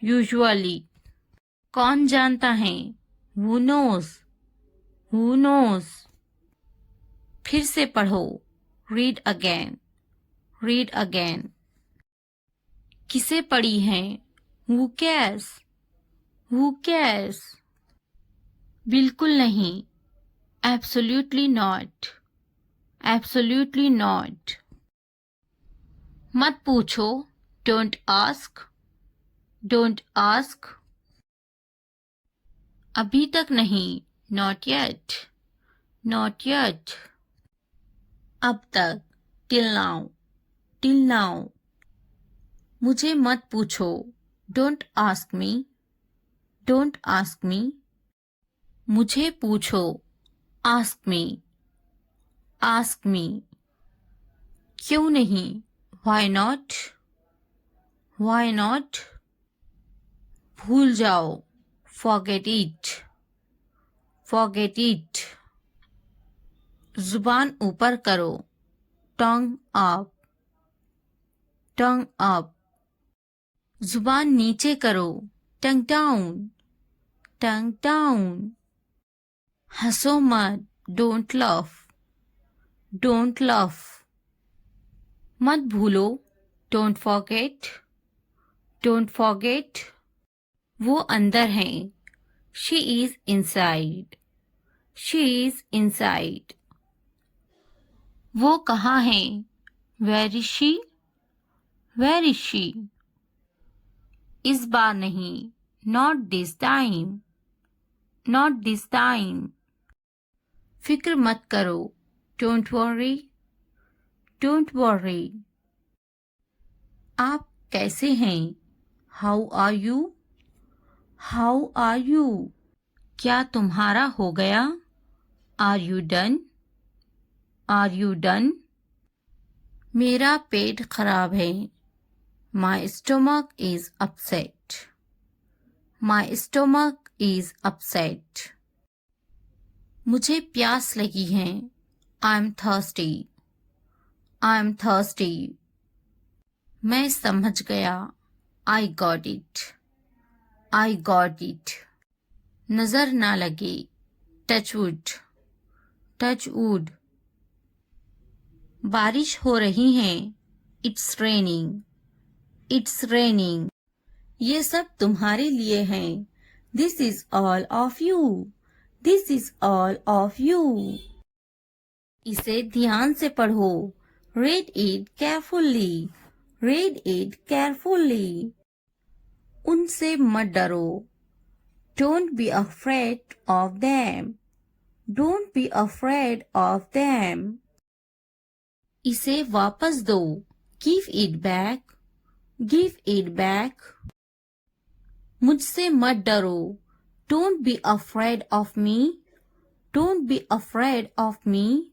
Usually. कौन जानता है? Who knows? Who knows? फिर से पढ़ो. Read again. Read again. किसे पढ़ी है? Who cares? Who cares? बिल्कुल नहीं. Absolutely not. Absolutely not. मत पूछो. Don't ask. Don't ask. अभी तक नहीं. Not yet. Not yet. अब तक. Till now. Till now. मुझे मत पूछो. Don't ask me. Don't ask me. मुझे पूछो. Ask me. Ask me. क्यों नहीं? Why not? Why not? भूल जाओ. Forget it. Forget it. जुबान ऊपर करो. Tongue up. Tongue up. जुबान नीचे करो. Tongue down. Tongue down. हंसो मत. Don't laugh. Don't laugh. मत भूलो. Don't forget. Don't forget. वो अंदर है. She is inside. She is inside. वो कहाँ है? Where is she? Where is she? इस बार नहीं. Not this time. Not this time. फिक्र मत करो. Don't worry. Don't worry. आप कैसे हैं? How are you? How are you? क्या तुम्हारा हो गया? Are you done? Are you done? मेरा पेट खराब है. My stomach is upset. My stomach is upset. मुझे प्यास लगी है. I'm thirsty. I'm thirsty. मैं समझ गया. I got it. I got it. नजर ना लगे. Touch wood. Touch wood. बारिश हो रही है. It's raining. It's raining. ये सब तुम्हारे लिए है. This is all of you. This is all of you. इसे ध्यान से पढ़ो. Read it carefully. Read it carefully. उनसे मत डरो. Don't be afraid of them. Don't be afraid of them. इसे वापस दो. Give it back. Give it back. मुझसे मत डरो. Don't be afraid of me. Don't be afraid of me.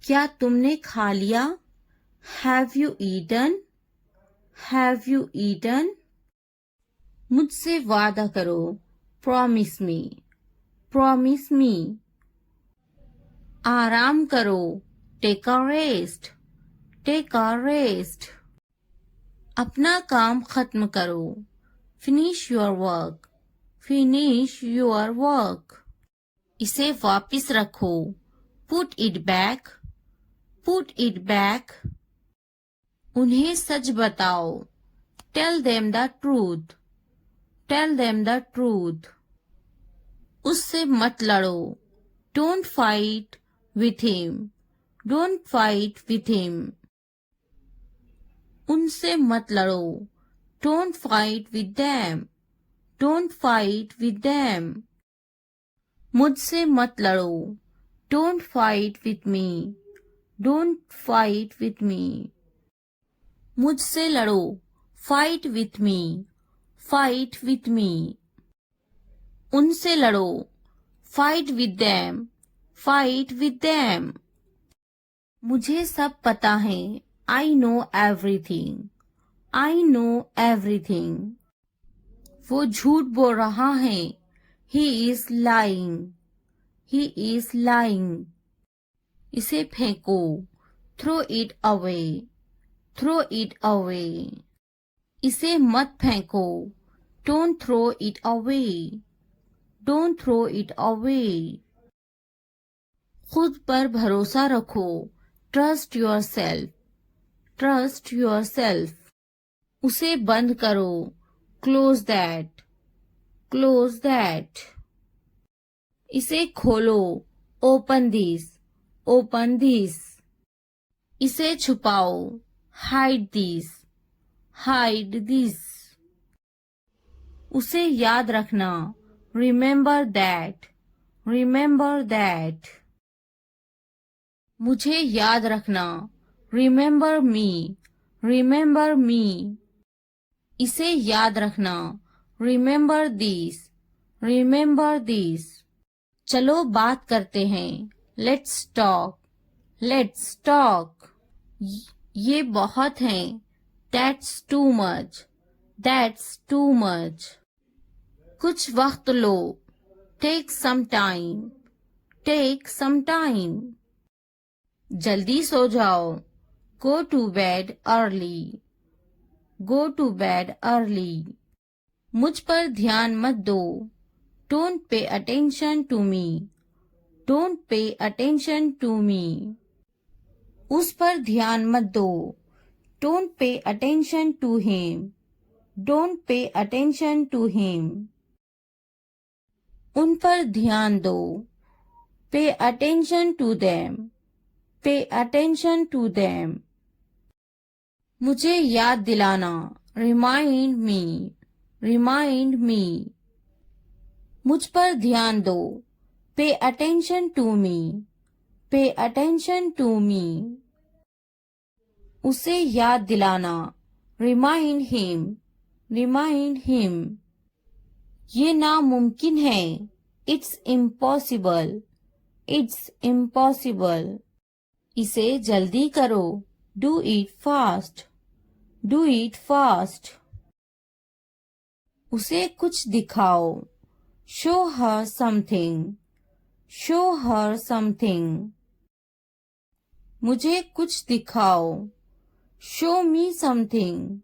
क्या तुमने खा लिया? Have you eaten? Have you eaten? मुझसे वादा करो. Promise me. Promise me. आराम करो. Take a rest. Take a rest. अपना काम खत्म करो. Finish your work. Finish your work. इसे वापस रखो. Put it back. Put it back. उन्हें सच बताओ. Tell them the truth. Tell them the truth. उससे मत लड़ो. Don't fight with him. Don't fight with him. उनसे मत लड़ो. Don't fight with them. Don't fight with them. मुझसे मत लड़ो. Don't fight with me. Don't fight with me. मुझसे लड़ो. Fight with me. Fight with me. उनसे लड़ो. Fight with them. Fight with them. मुझे सब पता है. I know everything. I know everything. वो झूठ बोल रहा है. He is lying. He is lying. इसे फेंको. Throw it away. Throw it away. इसे मत फेंको. Don't throw it away. Don't throw it away. खुद पर भरोसा रखो. Trust yourself. Trust yourself. उसे बंद करो. Close that. Close that. इसे खोलो. Open this. Open this. इसे छुपाओ. Hide this. Hide this. उसे याद रखना. Remember that. Remember that. मुझे याद रखना. Remember me. Remember me. इसे याद रखना. Remember this. Remember this. चलो बात करते हैं. Let's talk. Let's talk. ये बहुत है. That's too much. That's too much. कुछ वक्त लो. Take some time. Take some time. जल्दी सो जाओ. Go to bed early. Go to bed early. मुझ पर ध्यान मत दो. Don't pay attention to me. Don't pay attention to me. उस पर ध्यान मत दो. Don't pay attention to him. Don't pay attention to him. उन पर ध्यान दो. Pay attention to them. Pay attention to them. मुझे याद दिलाना. Remind me. Remind me. मुझ पर ध्यान दो. Pay attention to me. Pay attention to me. उसे याद दिलाना. Remind him. Remind him. ये नामुमकिन है. It's impossible. It's impossible. इसे जल्दी करो. Do it fast. Do it fast. उसे कुछ दिखाओ. Show her something. Show her something. मुझे कुछ दिखाओ. Show me something.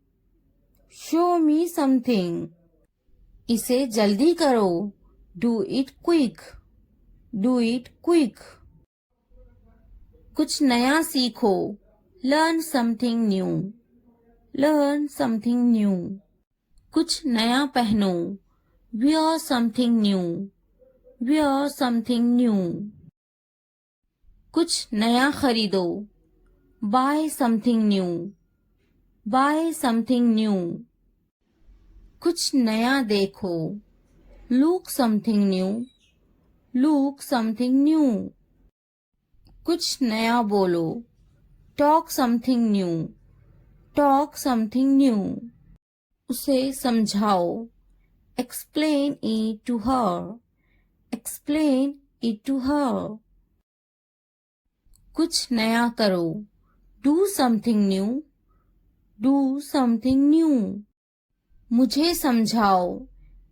Show me something. इसे जल्दी करो. Do it quick. Do it quick. कुछ नया सीखो. Learn something new. Learn something new. कुछ नया पहनो. Wear something new. Wear something new. कुछ नया खरीदो. Buy something new. Buy something new. कुछ नया देखो. Look something new. Look something new. कुछ नया बोलो. Talk something new. Talk something new. उसे समझाओ. Explain it to her. Explain it to her. कुछ नया करो. Do something new. Do something new. मुझे समझाओ.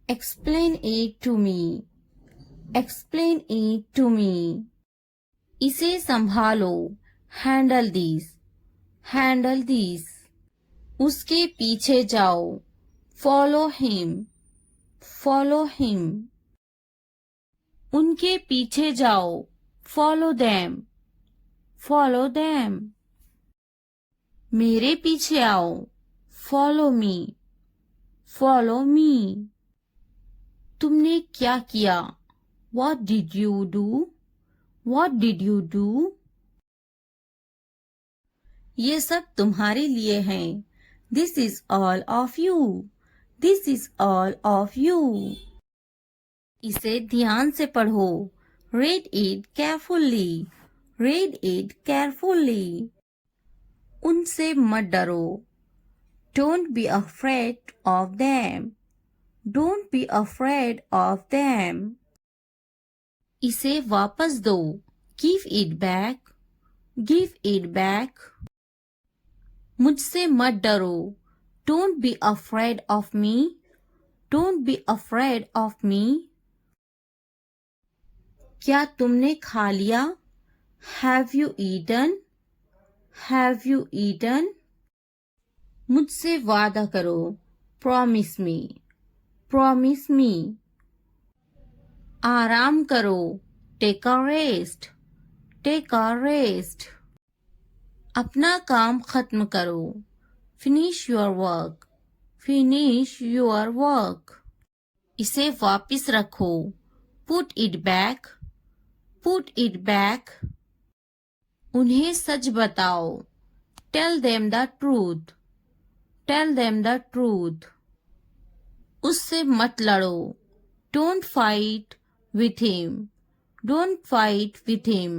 Explain it to me. Explain it to me. इसे संभालो. Handle this. Handle this. उसके पीछे जाओ. Follow him. Follow him. उनके पीछे जाओ. Follow them. follow them. मेरे पीछे आओ, follow me, follow me. तुमने क्या किया? What did you do? What did you do? ये सब तुम्हारे लिए हैं. This is all of you. This is all of you. इसे ध्यान से पढ़ो. Read it carefully. Read it carefully. उनसे मत डरो. Don't be afraid of them. Don't be afraid of them. इसे वापस दो. Give it back. Give it back. मुझसे मत डरो. Don't be afraid of me. Don't be afraid of me. क्या तुमने खा लिया? Have you eaten? Have you eaten? मुझसे वादा करो. Promise me. Promise me. आराम करो. Take a rest. Take a rest. अपना काम खत्म करो. Finish your work. Finish your work. इसे वापस रखो. Put it back. Put it back. उन्हें सच बताओ. Tell them the truth. Tell them the truth. उससे मत लड़ो. Don't fight with him. Don't fight with him.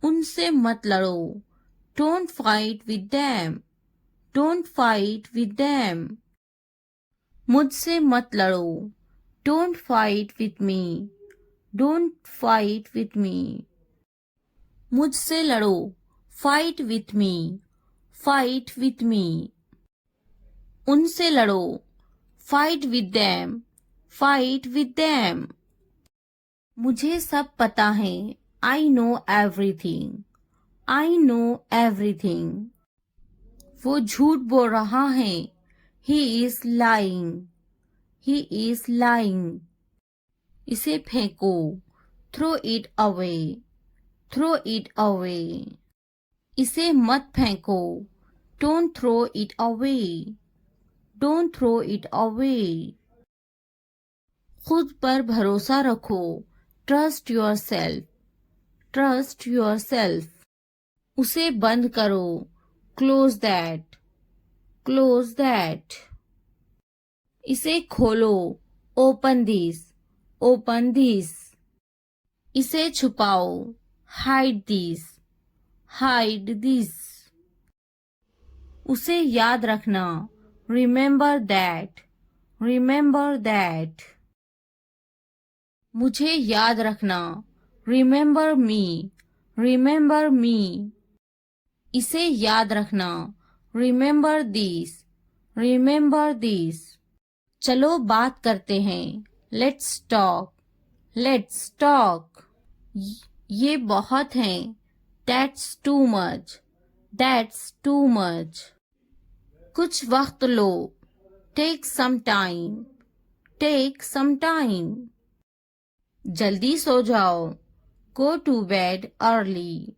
उनसे मत लड़ो. Don't fight with them. Don't fight with them. मुझसे मत लड़ो. Don't fight with me. Don't fight with me. मुझसे लड़ो. Fight with me. Fight with me. उनसे लड़ो. Fight with them. Fight with them. मुझे सब पता है. I know everything. I know everything. वो झूठ बोल रहा है. He is lying. He is lying. इसे फेंको. Throw it away. Throw it away. इसे मत फेंको. Don't throw it away. Don't throw it away. खुद पर भरोसा रखो. Trust yourself. Trust yourself. उसे बंद करो. Close that. Close that. इसे खोलो. Open this. Open this. इसे छुपाओ. Hide this. Hide this. उसे याद रखना. Remember that. Remember that. मुझे याद रखना. Remember me. Remember me. इसे याद रखना. Remember this. Remember this. चलो बात करते हैं. Let's talk. Let's talk. ये बहुत है. That's too much. That's too much. कुछ वक्त लो. Take some time. Take some time. जल्दी सो जाओ. Go to bed early.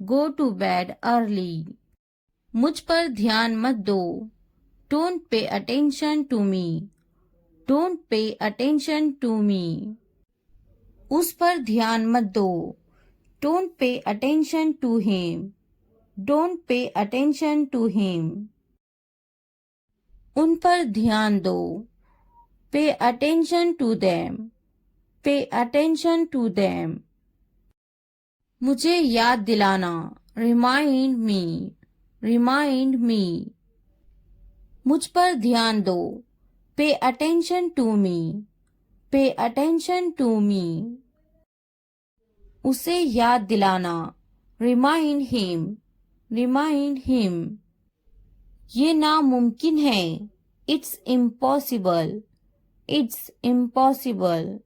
Go to bed early. मुझ पर ध्यान मत दो. Don't pay attention to me. Don't pay attention to me. उस पर ध्यान मत दो. Don't pay attention to him. Don't pay attention to him. उन पर ध्यान दो. Pay attention to them. Pay attention to them. मुझे याद दिलाना. Remind me. Remind me. मुझ पर ध्यान दो. Pay attention to me. Pay attention to me. उसे याद दिलाना. Remind him. Remind him. ये नामुमकिन है. It's impossible. It's impossible.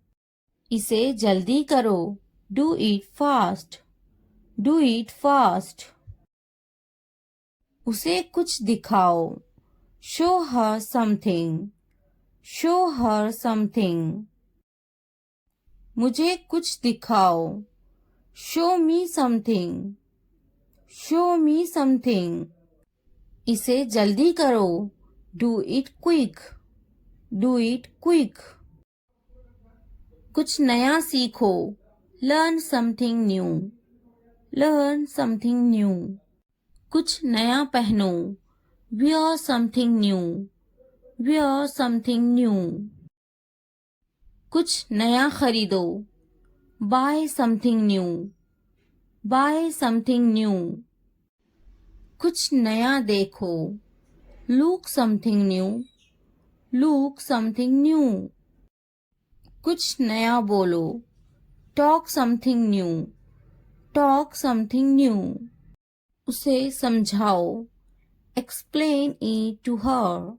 इसे जल्दी करो. Do it fast. Do it fast. उसे कुछ दिखाओ. Show her something. Show her something. मुझे कुछ दिखाओ. Show me something, show me something. इसे जल्दी करो, do it quick, do it quick. कुछ नया सीखो, learn something new, learn something new. कुछ नया पहनो, wear something new, wear something new। कुछ नया खरीदो, buy something new, buy something new। कुछ नया देखो, look something new, look something new। कुछ नया बोलो, talk something new, talk something new। उसे समझाओ, explain it to her,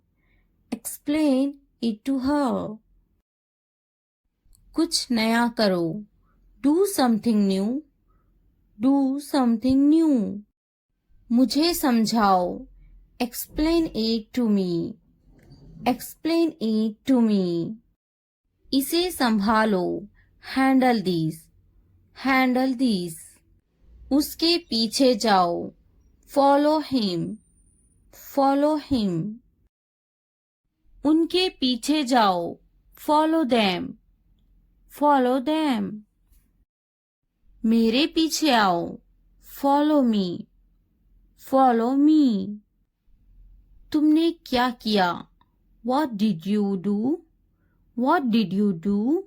explain it to her। कुछ नया करो, do something new, do something new। मुझे समझाओ, explain it to me, explain it to me। इसे संभालो, handle this, handle this। उसके पीछे जाओ, follow him, follow him। उनके पीछे जाओ, follow them, follow them। मेरे पीछे आओ, follow me, follow me। तुमने क्या किया, what did you do, what did you do।